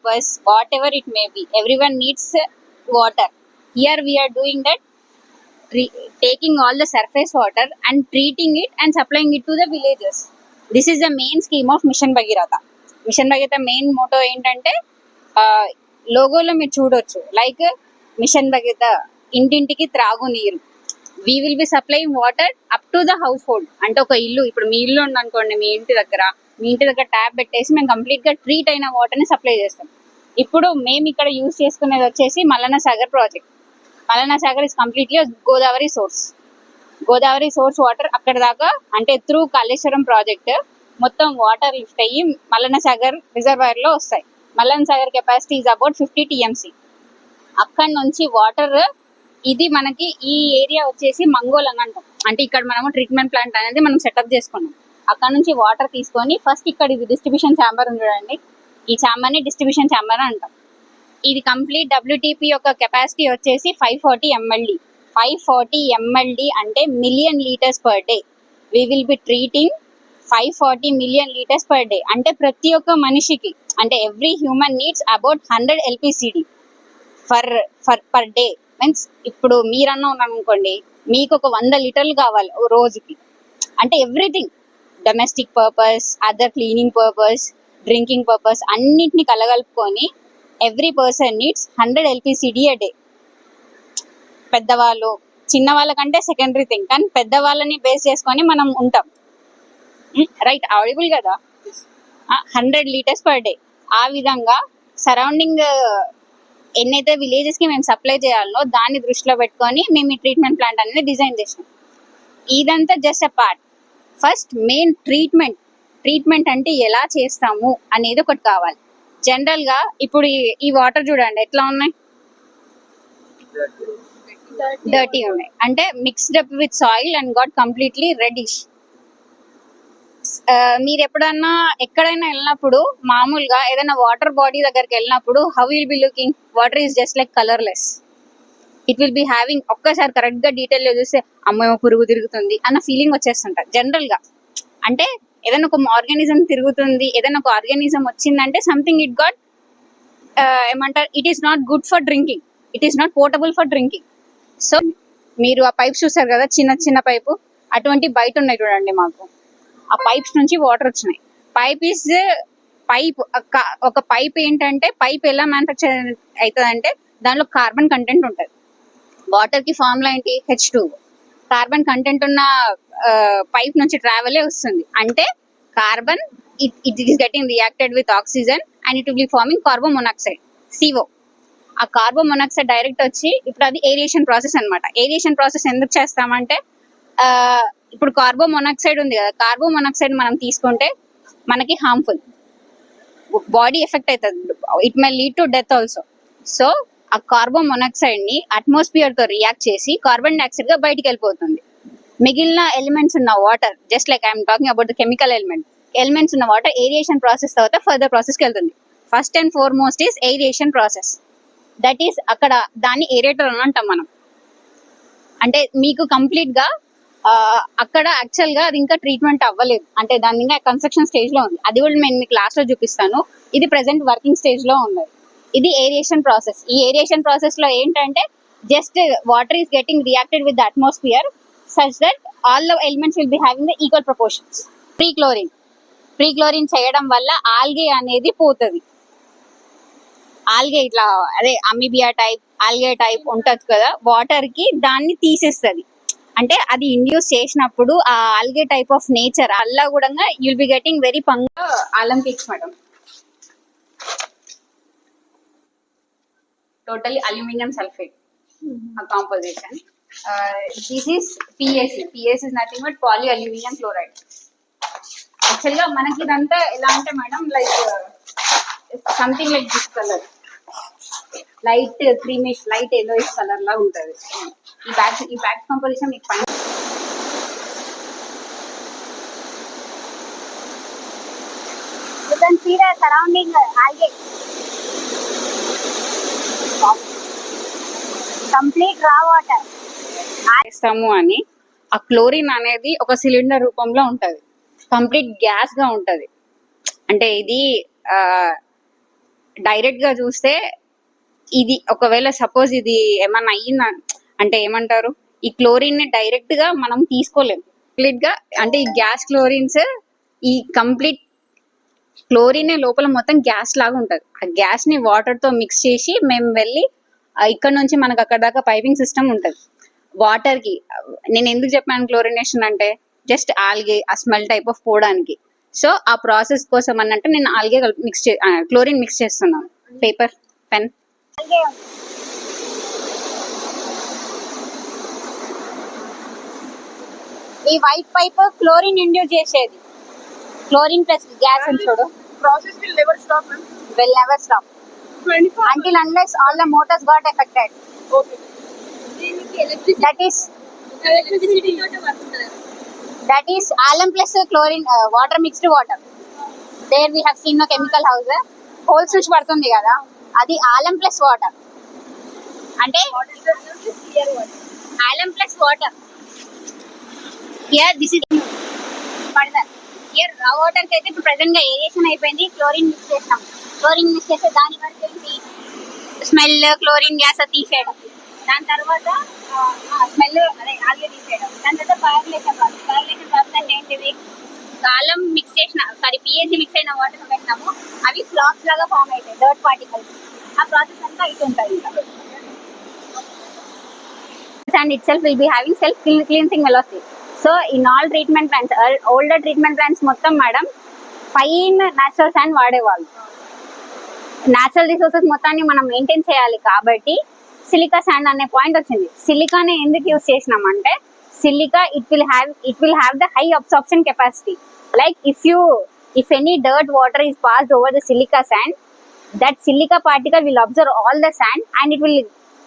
purpose, whatever it may be, everyone needs water. Here we are doing that, taking all the surface water and treating it and supplying it to the villages. This is the main scheme of Mission Bhagiratha. Mission Bhagiratha main motto ఏంటంటే లోగోలో మీరు చూడొచ్చు, like machine Bhagiratha ఇంటింటికి త్రాగునీరు. We will be supplying water up to the house hold. అంటే ఒక ఇల్లు, ఇప్పుడు మీ ఇల్లు ఉందనుకోండి, మీ ఇంటి దగ్గర ట్యాప్ పెట్టేసి మేము కంప్లీట్ గా ట్రీట్ అయిన వాటర్ ని సప్లై చేస్తాం. ఇప్పుడు మేము ఇక్కడ యూజ్ చేసుకునేది వచ్చేసి Mallanna Sagar project. Mallanna Sagar is completely Godavari source water. అక్కడ దాకా అంటే త్రూ కాళేశ్వరం ప్రాజెక్ట్ మొత్తం వాటర్ లిఫ్ట్ అయ్యి మల్లన్న సాగర్ రిజర్వాయర్ లో వస్తాయి. Mallanna Sagar capacity is about 50 TMC. అక్కడ నుంచి వాటర్, ఇది మనకి ఈ ఏరియా వచ్చేసి మంగోల్ అని అంటాం. అంటే ఇక్కడ మనము ట్రీట్మెంట్ ప్లాంట్ అనేది మనం సెటప్ చేసుకున్నాం. అక్కడ నుంచి వాటర్ తీసుకొని ఫస్ట్ ఇక్కడ ఇది డిస్ట్రిబ్యూషన్ ఛాంబర్ ఉంది చూడండి, ఈ ఛాంబర్ ని డిస్ట్రిబ్యూషన్ ఛాంబర్ అంటాం. ఇది కంప్లీట్ WTP యొక్క కెపాసిటీ వచ్చేసి 540 MLD. 540 MLD అంటే million litres per day. We will be treating 540 million litres per day. అంటే ప్రతి ఒక్క మనిషికి, అంటే every human needs about 100 LPCD per day. Means ఇప్పుడు మీరన్నా ఉన్నారనుకోండి, మీకు ఒక 100 లీటర్లు కావాలి రోజుకి. అంటే everything, domestic purpose, other cleaning purpose, drinking purpose అన్నిటిని కలగలుపుకొని every person needs 100 LPCD a day. పెద్దవాళ్ళు, చిన్న వాళ్ళకంటే సెకండరీ థింగ్, కానీ పెద్దవాళ్ళని బేస్ చేసుకొని మనం ఉంటాం. రైట్, ఆడిబుల్ కదా. 100 లీటర్స్ పర్ డే. ఆ విధంగా సరౌండింగ్ ఎన్నైతే విలేజెస్ కి మేము సప్లై చేయాలో దాన్ని దృష్టిలో పెట్టుకొని మేము ఈ ట్రీట్మెంట్ ప్లాంట్ అనేది డిజైన్ చేసినాం. ఇదంతా just a part. First main treatment అంటే ఎలా చేస్తాము అనేది ఒకటి కావాలి. జనరల్ గా ఇప్పుడు ఈ వాటర్ చూడండి ఎట్లా ఉన్నాయి, డర్టీ ఉన్నాయి. అంటే mixed up with soil and got completely reddish. మీరు ఎప్పుడన్నా ఎక్కడైనా వెళ్ళినప్పుడు, మామూలుగా ఏదైనా వాటర్ బాడీ దగ్గరికి వెళ్ళినప్పుడు, how will be looking? Water is just like colourless. It will be having, ఒక్కసారి కరెక్ట్ గా డీటెయిల్ చూస్తే అమ్మేమో పురుగు తిరుగుతుంది అన్న ఫీలింగ్ వచ్చేస్తుంటారు జనరల్ గా. అంటే ఏదైనా ఒక ఆర్గానిజం తిరుగుతుంది, ఏదైనా ఒక ఆర్గానిజం వచ్చిందంటే సంథింగ్ ఇట్ గాట్ ఏమంటారు, it is not good for drinking, it is not portable for drinking. So మీరు ఆ పైప్ చూసారు కదా, చిన్న పైపు, అటువంటి బయట ఉన్నాయి చూడండి. మాకు ఆ పైప్స్ నుంచి వాటర్ వచ్చినాయి. ఒక పైప్ ఏంటంటే, పైప్ ఎలా మ్యానుఫ్యాక్చర్ అవుతుంది అంటే దానిలో కార్బన్ కంటెంట్ ఉంటుంది. వాటర్ కి ఫార్ములా ఏంటి? H2. కార్బన్ కంటెంట్ ఉన్న పైప్ నుంచి ట్రావెలే వస్తుంది. అంటే carbon it is getting reacted with oxygen and it will be farming carbon monoxide, CO. ఆ కార్బన్ మొనాక్సైడ్ డైరెక్ట్ వచ్చి ఇప్పుడు అది ఏరియేషన్ ప్రాసెస్ అనమాట. ఏరియేషన్ ప్రాసెస్ ఎందుకు చేస్తామంటే, ఇప్పుడు కార్బన్ మొనాక్సైడ్ ఉంది కదా, కార్బన్ మొనాక్సైడ్ మనం తీసుకుంటే మనకి హార్మ్ఫుల్, బాడీ ఎఫెక్ట్ అవుతుంది, it may lead to death also. So ఆ కార్బన్ మొనాక్సైడ్ ని అట్మాస్ఫియర్ తో రియాక్ట్ చేసి కార్బన్ డైఆక్సైడ్ గా బయటికి వెళ్ళిపోతుంది. మిగిలిన ఎలిమెంట్స్ ఉన్న water, just like I'm talking about the chemical elements ఉన్న వాటర్ ఏరియేషన్ ప్రాసెస్ తర్వాత ఫర్దర్ ప్రాసెస్ కి వెళ్తుంది. First and foremost is aeration process. That is అక్కడ దాన్ని ఏరియేటర్ అని అంటాం మనం. అంటే మీకు కంప్లీట్ గా అక్కడ యాక్చువల్ గా అది ఇంకా ట్రీట్మెంట్ అవ్వలేదు, అంటే దాని ఇంకా కన్స్ట్రక్షన్ స్టేజ్ లో ఉంది. అది కూడా నేను మీకు క్లాస్ లో చూపిస్తాను. ఇది ప్రెసెంట్ వర్కింగ్ స్టేజ్ లో ఉంది. ఇది ఏరియేషన్ ప్రాసెస్. ఈ ఏరియేషన్ ప్రాసెస్ లో ఏంటంటే just water is getting reacted with the atmosphere such that all the elements will be having the equal proportions. Pre chlorine చేయడం వల్ల ఆల్గే అనేది పోతుంది. ఆల్గే ఇట్లా అదే అమీబియా టైప్, ఆల్గే టైప్ ఉంటుంది కదా, వాటర్ కి దాన్ని తీసేస్తుంది. అంటే అది ఇండ్యూస్ చేసినప్పుడు ఆ ఆల్గే టైప్ ఆఫ్ నేచర్ అల్లా కూడా will be getting very Olympics madam. Totally aluminium sulphate composition. This is PAC. PAC is nothing but poly aluminium chloride. Actual గా మనకి ఇదంతా ఎలా అంటే madam, like something like this colour, light creamish, light yellowish colour లా ఉంటది. ఈ bags composition మీకు పైన you can see the surrounding algae, complete raw water. చేస్తాము అని ఆ క్లోరిన్ అనేది ఒక సిలిండర్ రూపంలో ఉంటది, కంప్లీట్ గ్యాస్ గా ఉంటది. అంటే ఇది డైరెక్ట్గా చూస్తే ఇది ఒకవేళ సపోజ్ ఇది ఏమన్నా అయ్యిందా అంటే ఏమంటారు, ఈ క్లోరిన్ ని డైరెక్ట్ గా మనం తీసుకోలేం కంప్లీట్ గా. అంటే ఈ గ్యాస్ క్లోరిన్స్, ఈ కంప్లీట్ క్లోరిన్ లోపల మొత్తం గ్యాస్ లాగా ఉంటది. ఆ గ్యాస్ ని వాటర్ తో మిక్స్ చేసి మేము వెళ్ళి ఇక్కడ నుంచి మనకు అక్కడ దాకా పైపింగ్ సిస్టమ్ ఉంటది. వాటర్ కి నేను ఎందుకు చెప్పాను క్లోరినేషన్ అంటే, జస్ట్ ఆల్గే ఆ స్మెల్ టైప్ ఆఫ్ పోవడానికి. సో ఆ ప్రాసెస్ కోసం అన్నట్టు నేను ఆల్గే మిక్స్ క్లోరిన్ మిక్స్ చేస్తున్నాను. Paper, pen. ఈ వైట్ పైప్ క్లోరిన్ ఇండ్యూస్ చేసేది. క్లోరిన్ ప్లస్ గ్యాస్ అని చూడు. Process will never stop, ma'am. Will never stop 24 until unless all the motors got affected. Okay. That is alum plus chlorine, water mixed water. There we have seen a chemical house. Whole switch పడుతుంది కదా, అది alum plus water. అంటే alum plus water. Here this is further. Here raw water కి అయితే ఇప్పుడు present గా aeration అయిపోయింది. Chlorine mix చేస్తాం. క్లోరిన్ మిక్స్ చేస్తే దాని వరకు ఏంటి, స్మెల్ క్లోరిన్ గ్యాస్ తీసేయడం. దాని తర్వాత స్మెల్ అదే ఆల్గే తీసేయడం. దాని తర్వాత పైర్లేషన్ ప్రాసెస్. పైర్లేషన్ ప్రాసెస్ అంటే ఏంటిది, కాలం మిక్స్ చేసిన పిహెచ్ మిక్స్ అయిన వాటర్ పెట్టినాము, అవి ఫ్లాక్స్ లాగా ఫామ్ అవుతాయి, డర్ట్ పార్టికల్స్. ఆ ప్రాసెస్ అంతా అవుతుంటుంది. And itself will be having self cleansing velocity. So in all treatment plants, older treatment plants మొత్తం మేడం ఫైన్ న్యాచురల్ శాండ్ వాడేవాళ్ళు. న్యాచురల్ రిసోర్సెస్ మొత్తాన్ని మనం మెయింటైన్ చేయాలి కాబట్టి సిలికా శాండ్ అనే పాయింట్ వచ్చింది. సిలికానే ఎందుకు యూజ్ చేసినామంటే, silica it will have the high absorption capacity. Like if any dirt water is passed over the silica sand, that silica particle will absorb all the sand and it will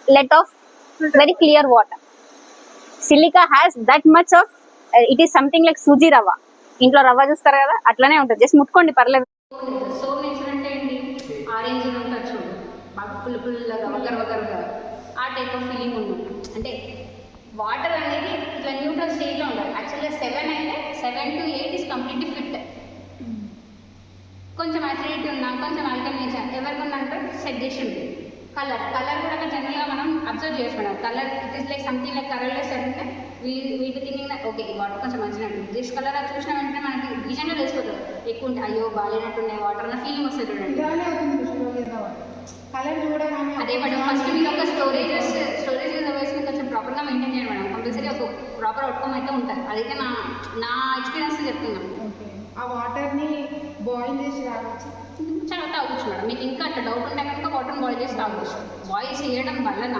let off very clear water. Silica has that much of it is something like suji rava. ఇంట్లో రవ్వ చూస్తారు కదా, అట్లనే ఉంటుంది. Just ముట్టుకోండి పర్లేదు. So nature అంటే ఏంటి, orange ఉంటుంది చూడు, బాగా పుల్లగా వగరగా ఆ టైప్ ఆఫ్ ఫీలింగ్ ఉంటుంది. అంటే వాటర్ అనేది ఇట్లా న్యూట్రల్ స్టేజ్లో ఉండాలి. యాక్చువల్గా 7 అయితే 7 to 8 ఇస్ కంప్లీట్లీ ఫిట్. కొంచెం అసిడిటీ ఉన్నా, కొంచెం ఆల్కలైన్ ఎవరికి ఉందంటే సెట్ చేసి ఉంటుంది. కలర్ కూడా జనరల్గా మనం అబ్జర్వ్ చేసుకున్నాం. Colour it is like something like colourless అంటే వీటి థింకింగ్ ఓకే ఈ వాటర్ కొంచెం మంచిగా ఉంటుంది. జస్ట్ కలర్ అది చూసిన వెంటనే మనకి విజన్గా తెలిసిపోతుంది. ఎక్కువ ఉంటే అయ్యో బాగాలేనట్టున్నాయి వాటర్ అన్న ఫీలింగ్ వస్తుంది చూడండి. అదే మేడం, ఫస్ట్ మీరు ఒక స్టోరేజ్ రిజర్వేషన్ కొంచెం ప్రాపర్గా మెయింటైన్ చేయండి మేడం. కంపల్సరీ ఒక ప్రాపర్ అవుట్కమ్ అయితే ఉంటుంది. అదైతే నా ఎక్స్పీరియన్స్ చెప్తున్నాను. ఆ వాటర్ని బాయిల్ చేసి తాగొచ్చు, చాలా తాగొచ్చు మేడం. మీకు ఇంకా అట్లా డౌట్ ఉంటే కనుక వాటర్ని బాయిల్ చేసి తాగొచ్చు. బాయిల్ చేయడం వలన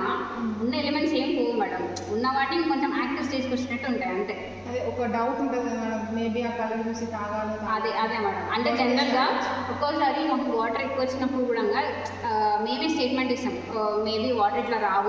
ఉన్న ఎలిమెంట్స్ ఏం పోవు మేడం, ఉన్న వాటిని కొంచెం యాక్టివ్ స్టేజ్కి వచ్చినట్టు ఉంటాయి అంతే. అదే ఒక డౌట్ ఉంటుంది కదా మేడం, మేబీ ఆ కలర్ చూసి తాగాలి. అదే మేడం. అంటే జనరల్గా ఒక్కోసారి మాకు వాటర్ ఎక్కువ వచ్చినప్పుడు కూడా మేమే స్టేట్మెంట్ ఇస్తాం, మేబీ వాటర్ ఇట్లా రావు.